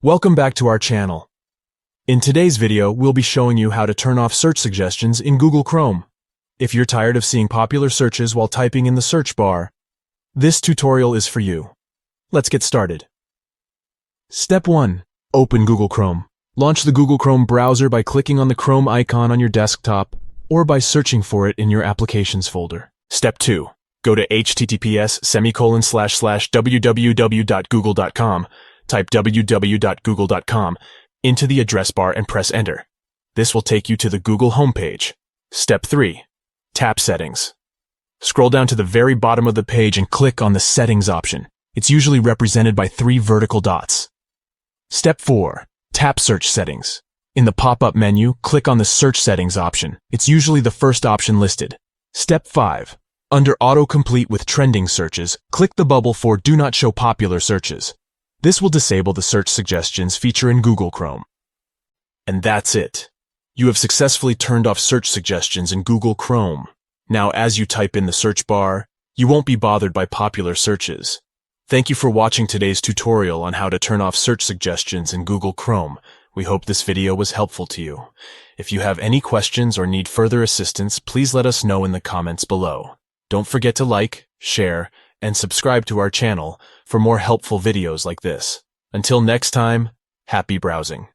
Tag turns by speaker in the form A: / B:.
A: Welcome back to our channel. In today's video, we'll be showing you how to turn off search suggestions in Google Chrome. If you're tired of seeing popular searches while typing in the search bar, this tutorial is for you. Let's get started. Step 1. Open Google Chrome. Launch the Google Chrome browser by clicking on the Chrome icon on your desktop or by searching for it in your Applications folder. Step 2. Go to https://www.google.com. Type www.google.com into the address bar and press Enter. This will take you to the Google homepage. Step 3. Tap Settings. Scroll down to the very bottom of the page and click on the Settings option. It's usually represented by 3 vertical dots. Step 4. Tap Search Settings. In the pop-up menu, click on the Search Settings option. It's usually the first option listed. Step 5. Under Autocomplete with trending searches, click the bubble for Do Not Show Popular Searches. This will disable the search suggestions feature in Google Chrome. And that's it. You have successfully turned off search suggestions in Google Chrome. Now, as you type in the search bar, you won't be bothered by popular searches. Thank you for watching today's tutorial on how to turn off search suggestions in Google Chrome. We hope this video was helpful to you. If you have any questions or need further assistance, please let us know in the comments below. Don't forget to like, share, and subscribe to our channel for more helpful videos like this. Until next time, happy browsing.